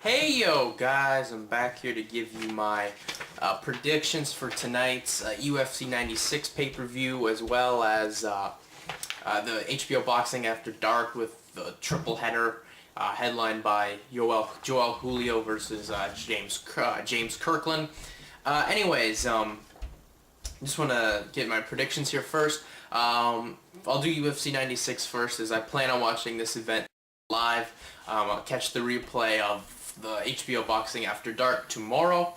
Hey yo guys, I'm back here to give you my predictions for tonight's UFC 96 pay-per-view, as well as the HBO Boxing After Dark with the triple header headlined by Joel Julio versus James Kirkland. Just want to get my predictions here first. I'll do UFC 96 first, as I plan on watching this event live. I'll catch the replay of the HBO Boxing After Dark tomorrow.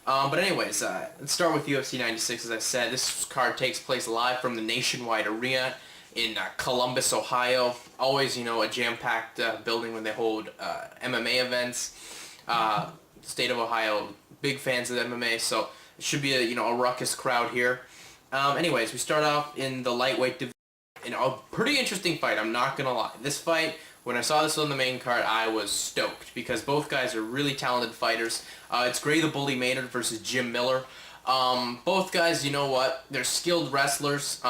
Let's start with UFC 96. As I said, this card takes place live from the Nationwide Arena in Columbus, Ohio. Always, a jam-packed building when they hold MMA events. State of Ohio, big fans of MMA, so it should be a ruckus crowd here. We start off in the lightweight division in a pretty interesting fight. I'm not gonna lie. This fight, when I saw this on the main card, I was stoked because both guys are really talented fighters. It's Gray the Bully Maynard versus Jim Miller. Both guys, they're skilled wrestlers,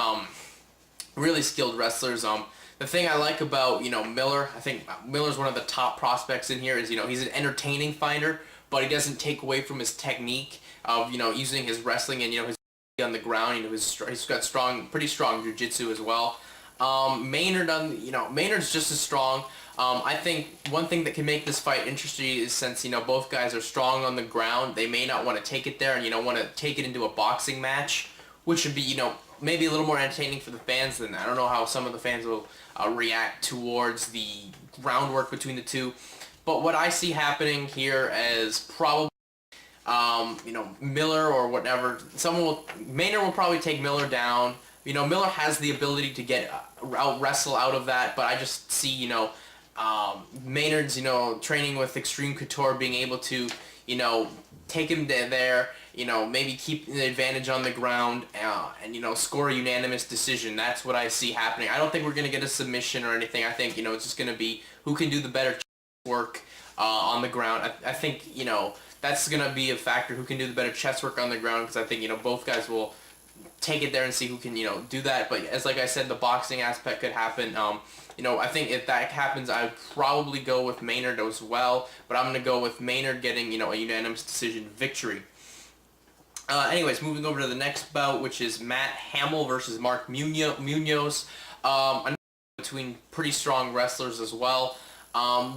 really skilled wrestlers. The thing I like about, Miller, I think Miller's one of the top prospects in here, is, he's an entertaining fighter, but he doesn't take away from his technique of, using his wrestling and, his on the ground. He's got pretty strong jiu-jitsu as well. Maynard's just as strong. I think one thing that can make this fight interesting is, since both guys are strong on the ground, they may not want to take it there and want to take it into a boxing match, which would be maybe a little more entertaining for the fans. Than I don't know how some of the fans will react towards the groundwork between the two. But what I see happening here is probably Miller or whatever. Maynard will probably take Miller down. Miller has the ability to get wrestle out of that, but I just see, Maynard's, training with Extreme Couture, being able to, take him there, maybe keep the advantage on the ground, and, score a unanimous decision. That's what I see happening. I don't think we're going to get a submission or anything. I think, it's just going to be who can do the better work on the ground. I think, that's going to be a factor, who can do the better chest work on the ground, because I think, both guys will take it there and see who can, do that. But like I said, the boxing aspect could happen. I think if that happens, I'd probably go with Maynard as well, but I'm going to go with Maynard getting, a unanimous decision victory. Moving over to the next bout, which is Matt Hamill versus Mark Munoz. Between pretty strong wrestlers as well.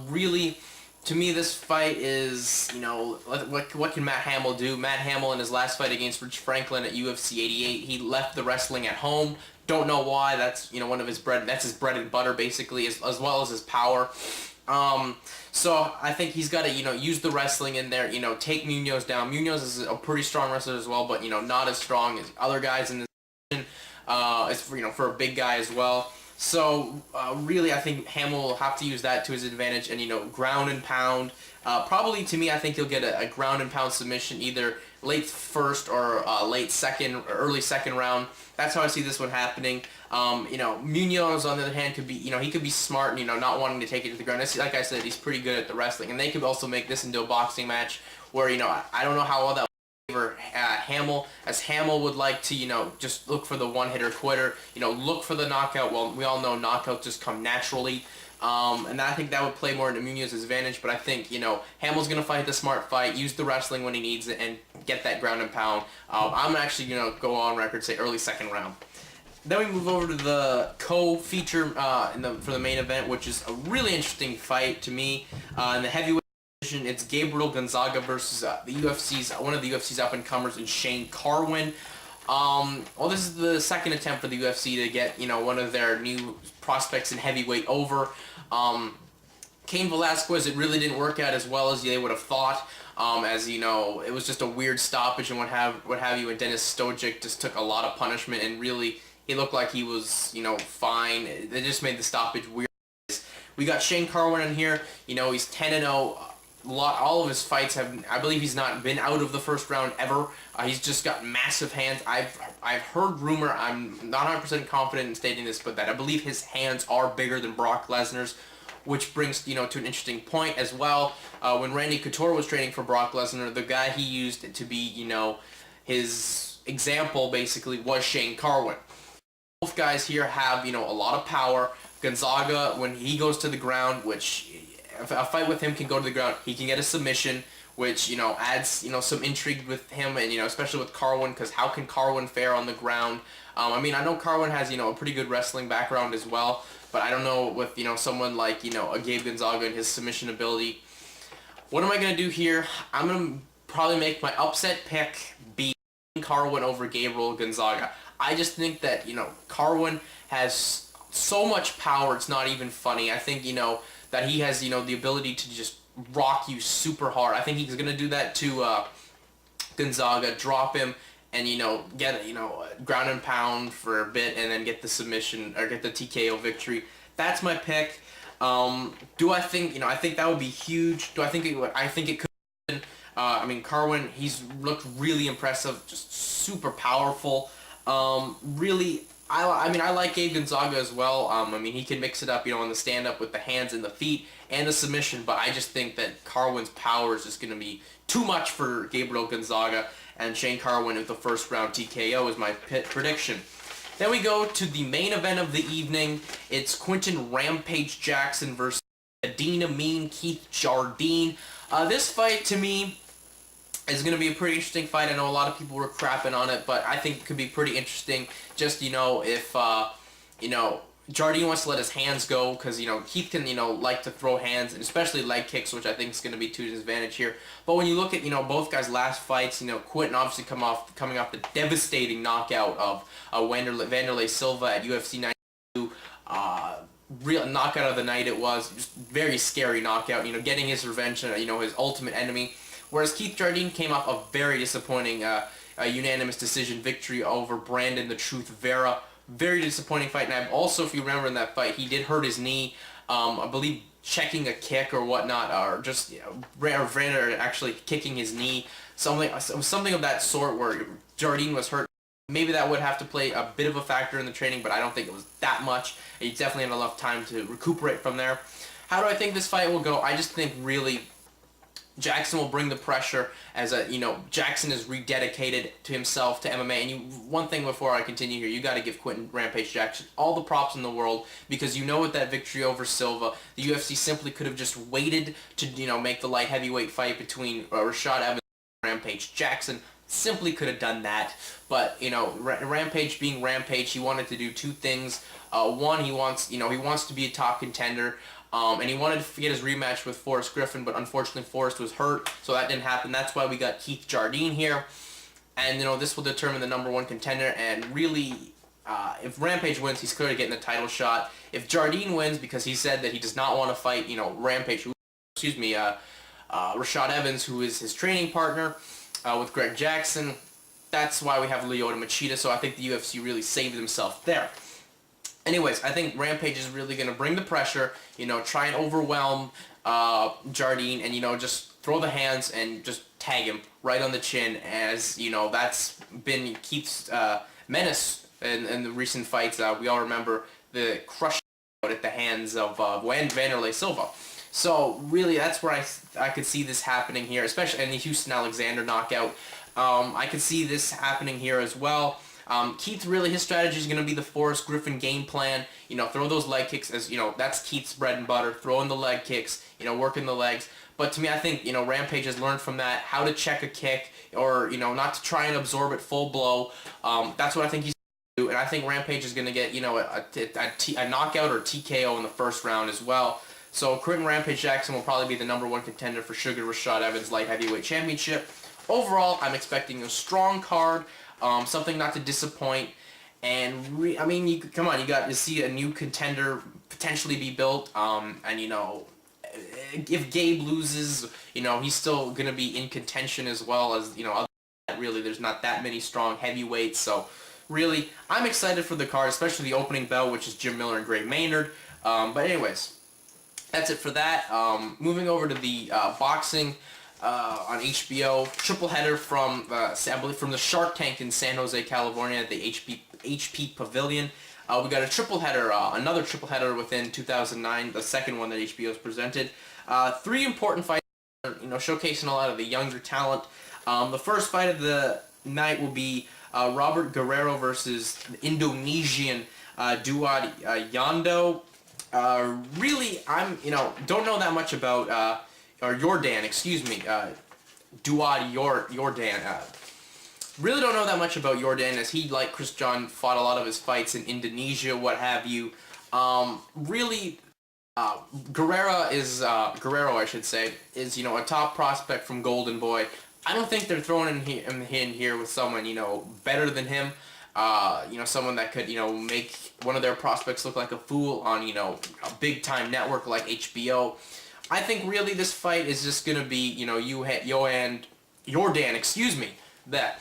Really, to me, this fight is, what can Matt Hamill do? Matt Hamill, in his last fight against Rich Franklin at UFC 88, he left the wrestling at home. Don't know why. That's, that's his bread and butter, basically, as well as his power. So I think he's got to, use the wrestling in there, take Munoz down. Munoz is a pretty strong wrestler as well, but, not as strong as other guys in this division. It's for a big guy as well. So, really, I think Hamill will have to use that to his advantage and, ground and pound. Probably, to me, I think he'll get a ground and pound submission, either late first or late second or early second round. That's how I see this one happening. Munoz, on the other hand, could be, he could be smart and, not wanting to take it to the ground. Like I said, he's pretty good at the wrestling. And they could also make this into a boxing match where, I don't know how well that for Hamill, as Hamill would like to, just look for the one-hitter quitter, look for the knockout. Well, we all know knockouts just come naturally, and I think that would play more into Munoz's advantage, but I think, Hamill's going to fight the smart fight, use the wrestling when he needs it, and get that ground and pound. I'm actually going to go on record, say early second round. Then we move over to the co-feature for the main event, which is a really interesting fight to me. In the heavyweight, it's Gabriel Gonzaga versus one of the UFC's up-and-comers, in Shane Carwin. This is the second attempt for the UFC to get, one of their new prospects in heavyweight over. Cain Velasquez, it really didn't work out as well as they would have thought. It was just a weird stoppage and what have you, and Dennis Stojic just took a lot of punishment, and really, he looked like he was, fine. They just made the stoppage weird. We got Shane Carwin in here. He's 10-0. All of his fights I believe he's not been out of the first round ever. He's just got massive hands. I've heard rumor, I'm not 100% confident in stating this, but that I believe his hands are bigger than Brock Lesnar's, which brings, to an interesting point as well. When Randy Couture was training for Brock Lesnar, the guy he used to be, his example, basically, was Shane Carwin. Both guys here have, a lot of power. Gonzaga, when he goes to the ground, which a fight with him can go to the ground. He can get a submission, which, you know, adds, you know, some intrigue with him, and, you know, especially with Carwin, because how can Carwin fare on the ground? I mean, I know Carwin has, you know, a pretty good wrestling background as well, but I don't know with, you know, someone like, you know, a Gabe Gonzaga and his submission ability. What am I going to do here? I'm going to probably make my upset pick be Carwin over Gabriel Gonzaga. I just think that, you know, Carwin has so much power, it's not even funny. I think, you know, that he has, you know, the ability to just rock you super hard. I think he's going to do that to Gonzaga, drop him, and, you know, get, you know, ground and pound for a bit, and then get the submission, or get the TKO victory. That's my pick. Do I think, you know, I think that would be huge. Do I think it would? I think it could happen. I mean, Carwin, he's looked really impressive, just super powerful. Really, I mean, I like Gabe Gonzaga as well. I mean, he can mix it up, you know, on the stand-up with the hands and the feet and the submission, but I just think that Carwin's power is just going to be too much for Gabriel Gonzaga, and Shane Carwin with the first round TKO is my prediction. Then we go to the main event of the evening. It's Quinton Rampage Jackson versus Jardine Keith Jardine. This fight, to me, is going to be a pretty interesting fight. I know a lot of people were crapping on it, but I think it could be pretty interesting. Just, you know, if, you know, Jardine wants to let his hands go, because, you know, Keith can, you know, like to throw hands, and especially leg kicks, which I think is going to be to his advantage here. But when you look at, you know, both guys' last fights, you know, Quinton obviously coming off the devastating knockout of Wanderlei Silva at UFC 92. Real knockout of the night it was. Just very scary knockout, you know, getting his revenge on, you know, his ultimate enemy. Whereas Keith Jardine came off a very disappointing unanimous decision victory over Brandon the Truth Vera. Very disappointing fight. And also, if you remember in that fight, he did hurt his knee, I believe checking a kick or whatnot, or just, you know, Brandon actually kicking his knee. Something of that sort where Jardine was hurt. Maybe that would have to play a bit of a factor in the training, but I don't think it was that much. He definitely had enough time to recuperate from there. How do I think this fight will go? I just think really Jackson will bring the pressure, as a, you know, Jackson is rededicated to himself, to MMA. And one thing before I continue here, you got to give Quinton Rampage Jackson all the props in the world, because you know with that victory over Silva, the UFC simply could have just waited to, you know, make the light heavyweight fight between Rashad Evans and Rampage Jackson. Simply could have done that, but, you know, Rampage being Rampage, he wanted to do two things. One, he wants to be a top contender. And he wanted to get his rematch with Forrest Griffin, but unfortunately Forrest was hurt, so that didn't happen. That's why we got Keith Jardine here. And, you know, this will determine the #1 contender. And really, if Rampage wins, he's clearly getting a title shot. If Jardine wins, because he said that he does not want to fight, you know, Rashad Evans, who is his training partner with Greg Jackson, that's why we have Lyoto Machida. So I think the UFC really saved himself there. Anyways, I think Rampage is really going to bring the pressure, you know, try and overwhelm Jardine, and, you know, just throw the hands and just tag him right on the chin, as, you know, that's been Keith's menace in the recent fights. We all remember the crush at the hands of Wanderlei Silva. So really, that's where I could see this happening here, especially in the Houston Alexander knockout. I could see this happening here as well. Keith, really, his strategy is going to be the Forrest Griffin game plan. You know, throw those leg kicks, as, you know, that's Keith's bread and butter. Throwing the leg kicks, you know, working the legs. But to me, I think, you know, Rampage has learned from that how to check a kick, or, you know, not to try and absorb it full blow. That's what I think he's going to do. And I think Rampage is going to get, you know, a knockout or TKO in the first round as well. So Quinton Rampage Jackson will probably be the #1 contender for Sugar Rashad Evans Light Heavyweight Championship. Overall, I'm expecting a strong card. Something not to disappoint, and I mean, come on, you got to see a new contender potentially be built, and, you know, if Gabe loses, you know, he's still going to be in contention, as well as, you know, other than that, really, there's not that many strong heavyweights. So really, I'm excited for the card, especially the opening bell, which is Jim Miller and Gray Maynard. But anyways, that's it for that. Moving over to the boxing on HBO, triple header from I believe from the Shark Tank in San Jose, California, at the HP Pavilion. We got a triple header, another triple header within 2009, the second one that HBO has presented. 3 important fights, you know, showcasing a lot of the younger talent. The first fight of the night will be Robert Guerrero versus the Indonesian Daud Yondo. Really, don't know that much about, or Yordan, excuse me, Daud Yordan. Really don't know that much about Yordan, as he, like Chris John, fought a lot of his fights in Indonesia, what have you. Really, Guerrero, I should say, is, a top prospect from Golden Boy. I don't think they're throwing him in here with someone, better than him. Someone that could, make one of their prospects look like a fool on, a big-time network like HBO. I think really this fight is just going to be, Yordan, excuse me, that,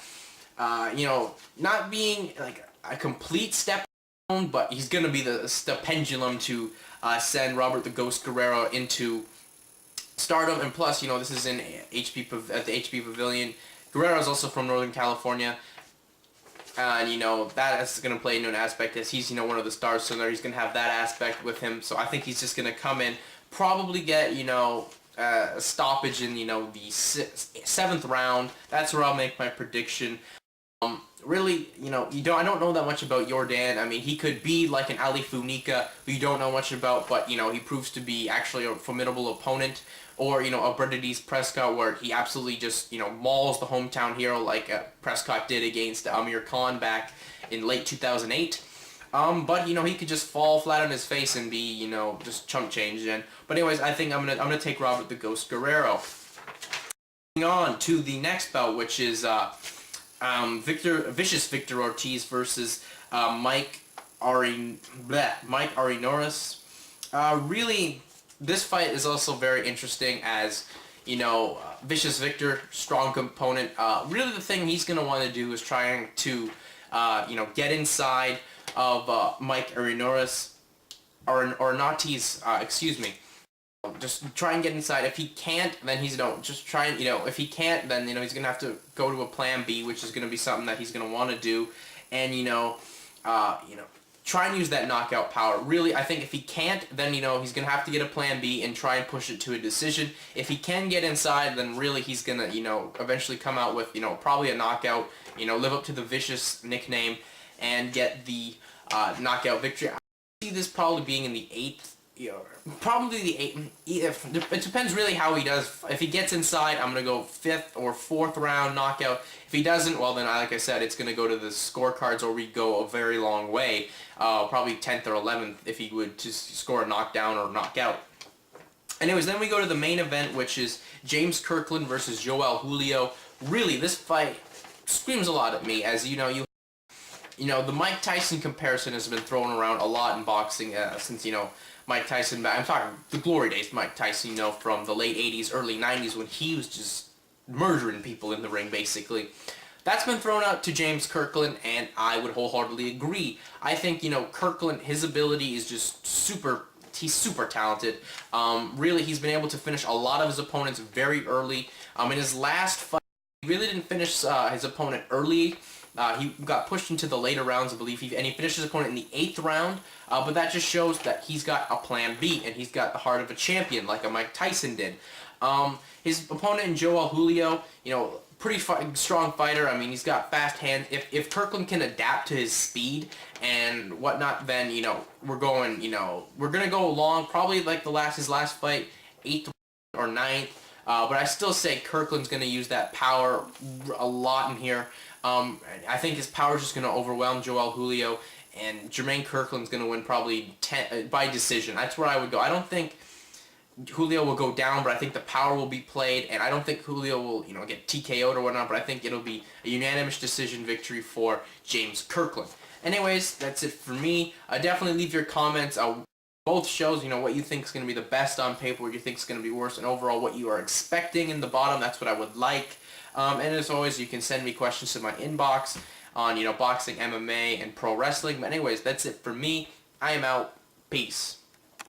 not being like a complete step down, but he's going to be the pendulum to send Robert the Ghost Guerrero into stardom. And plus, this is in at the HP Pavilion. Guerrero is also from Northern California. And, that is going to play into an aspect, as he's, one of the stars, so he's going to have that aspect with him. So I think he's just going to come in, probably get, a stoppage in, the 7th round. That's where I'll make my prediction. Really, I don't know that much about Yordan. I mean, he could be like an Ali Funica, who you don't know much about, but, he proves to be actually a formidable opponent. Or, a Bernadette Prescott, where he absolutely just, mauls the hometown hero like Prescott did against Amir Khan back in late 2008. But, he could just fall flat on his face and be, just chump change. But anyways, I think I'm gonna take Robert the Ghost Guerrero. Moving on to the next bout, which is Vicious Victor Ortiz versus Mike Arnaoutis. Really, this fight is also very interesting, as Vicious Victor, strong component. Really, the thing he's gonna want to do is trying to get inside of Mike Arnaoutis, excuse me. Just try and get inside. If he can't, then he's just try and if he can't, then he's gonna have to go to a plan B, which is gonna be something that he's gonna want to do, and try and use that knockout power. Really, I think if he can't, then he's gonna have to get a plan B and try and push it to a decision. If he can get inside, then really he's gonna eventually come out with probably a knockout. Live up to the Vicious nickname and get the knockout victory. I see this probably being in the 8th. Probably the 8th. It depends really how he does. If he gets inside, I'm going to go 5th or 4th round knockout. If he doesn't, well then, like I said, it's going to go to the scorecards, or we go a very long way. Probably 10th or 11th if he would just score a knockdown or knockout. Anyways, then we go to the main event, which is James Kirkland versus Julio. Really, this fight screams a lot at me, as the Mike Tyson comparison has been thrown around a lot in boxing since, Mike Tyson, I'm talking the glory days, Mike Tyson, from the late 80s, early 90s, when he was just murdering people in the ring, basically. That's been thrown out to James Kirkland, and I would wholeheartedly agree. I think, Kirkland, his ability is just he's super talented. Really, he's been able to finish a lot of his opponents very early. In his last fight, he really didn't finish his opponent early. He got pushed into the later rounds, I believe, and he finished his opponent in the 8th round, but that just shows that he's got a plan B, and he's got the heart of a champion, like a Mike Tyson did. His opponent in Julio, pretty strong fighter. I mean, he's got fast hands. If Kirkland can adapt to his speed and whatnot, then, we're going to go long, probably like his last fight, 8th or 9th, but I still say Kirkland's going to use that power a lot in here. I think his power is just going to overwhelm Julio, and Jermaine Kirkland's going to win probably by decision. That's where I would go. I don't think Julio will go down, but I think the power will be played, and I don't think Julio will, get TKO'd or whatnot, but I think it'll be a unanimous decision victory for James Kirkland. Anyways, that's it for me. Definitely leave your comments. Both shows, what you think is going to be the best on paper, what you think is going to be worse, and overall what you are expecting in the bottom. That's what I would like. And as always, you can send me questions to my inbox on, boxing, MMA, and pro wrestling. But anyways, that's it for me. I am out. Peace.